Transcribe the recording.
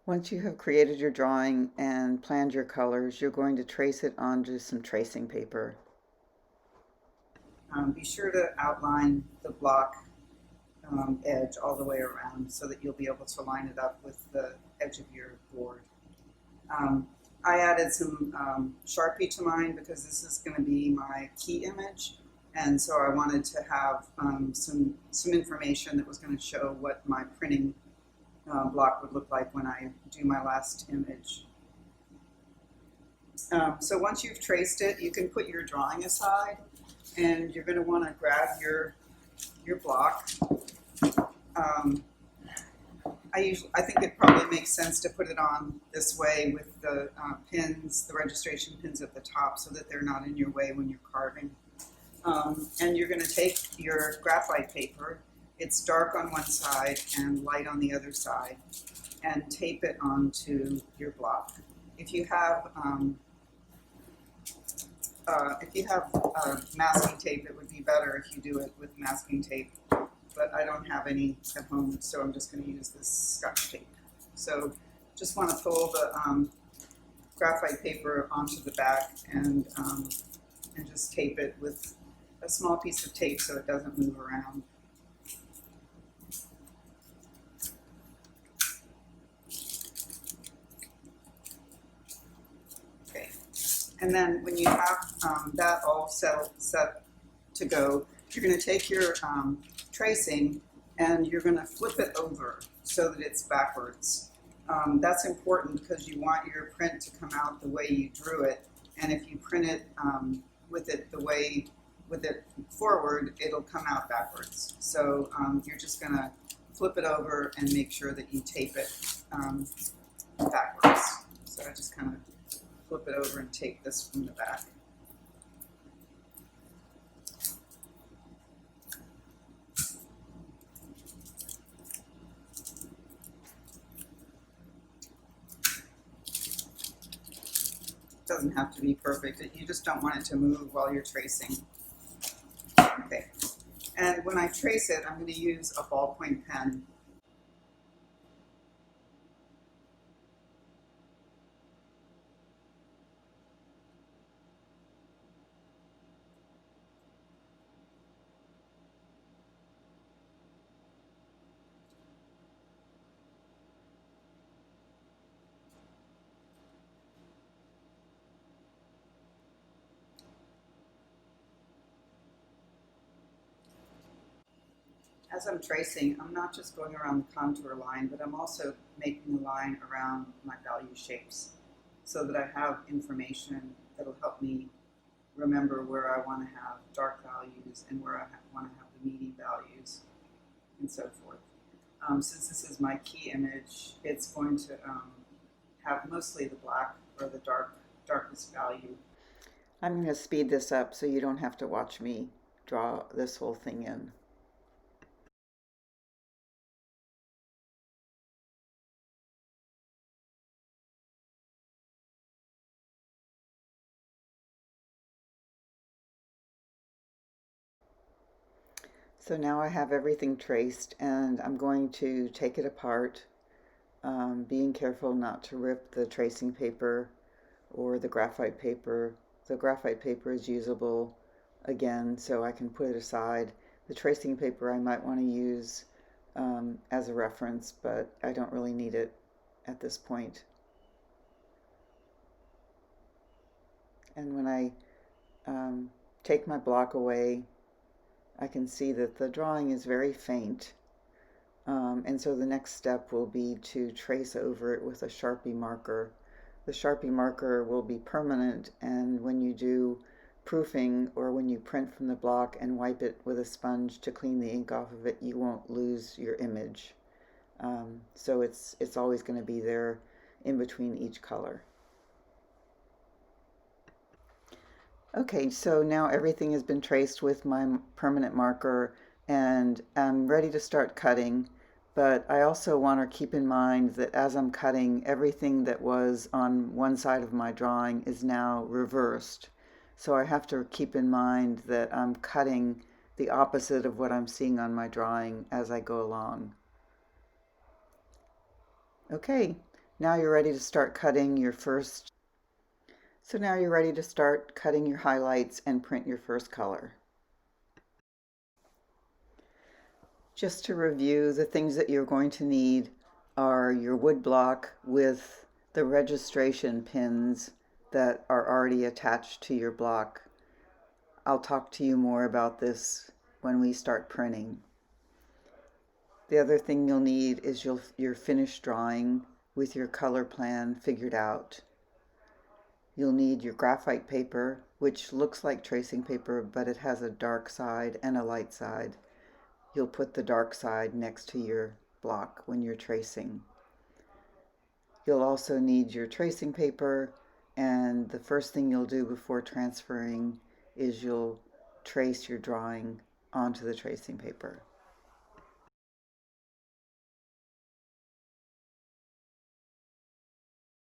Once you have created your drawing and planned your colors, you're going to trace it onto some tracing paper. Be sure to outline the block edge all the way around so that you'll be able to line it up with the edge of your board. I added some Sharpie to mine because this is going to be my key image, and so I wanted to have some information that was going to show what my printing block would look like when I do my last image. So once you've traced it, you can put your drawing aside, and you're going to want to grab your block. I think it probably makes sense to put it on this way with the pins, the registration pins at the top, so that they're not in your way when you're carving. And you're going to take your graphite paper. It's dark on one side and light on the other side, and tape it onto your block. If you have masking tape, it would be better if you do it with masking tape, but I don't have any at home, so I'm just going to use this Scotch tape. So just want to pull the graphite paper onto the back and just tape it with a small piece of tape so it doesn't move around. Okay, and then when you have that all set to go, you're going to take your tracing and you're going to flip it over so that it's backwards. That's important because you want your print to come out the way you drew it, and if you print it with it forward, it'll come out backwards. So you're just going to flip it over and make sure that you tape it backwards. So I just kind of flip it over and tape this from the back. Doesn't have to be perfect. You just don't want it to move while you're tracing. Okay. And when I trace it, I'm going to use a ballpoint pen. As I'm tracing, I'm not just going around the contour line, but I'm also making a line around my value shapes so that I have information that'll help me remember where I want to have dark values and where I want to have the meaty values and so forth. Since this is my key image, it's going to have mostly the black or the darkest value. I'm going to speed this up so you don't have to watch me draw this whole thing in. So now I have everything traced, and I'm going to take it apart, being careful not to rip the tracing paper or the graphite paper. The graphite paper is usable again, so I can put it aside. The tracing paper I might want to use as a reference, but I don't really need it at this point. And when I take my block away, I can see that the drawing is very faint. And so the next step will be to trace over it with a Sharpie marker. The Sharpie marker will be permanent, and when you do proofing or when you print from the block and wipe it with a sponge to clean the ink off of it, you won't lose your image. So it's always going to be there in between each color. Okay, so now everything has been traced with my permanent marker, and I'm ready to start cutting, but I also want to keep in mind that as I'm cutting, everything that was on one side of my drawing is now reversed. So I have to keep in mind that I'm cutting the opposite of what I'm seeing on my drawing as I go along. Okay, Now you're ready to start cutting your first. So now you're ready to start cutting your highlights and print your first color. Just to review, the things that you're going to need are your wood block with the registration pins that are already attached to your block. I'll talk to you more about this when we start printing. The other thing you'll need is your finished drawing with your color plan figured out. You'll need your graphite paper, which looks like tracing paper, but it has a dark side and a light side. You'll put the dark side next to your block when you're tracing. You'll also need your tracing paper, and the first thing you'll do before transferring is you'll trace your drawing onto the tracing paper.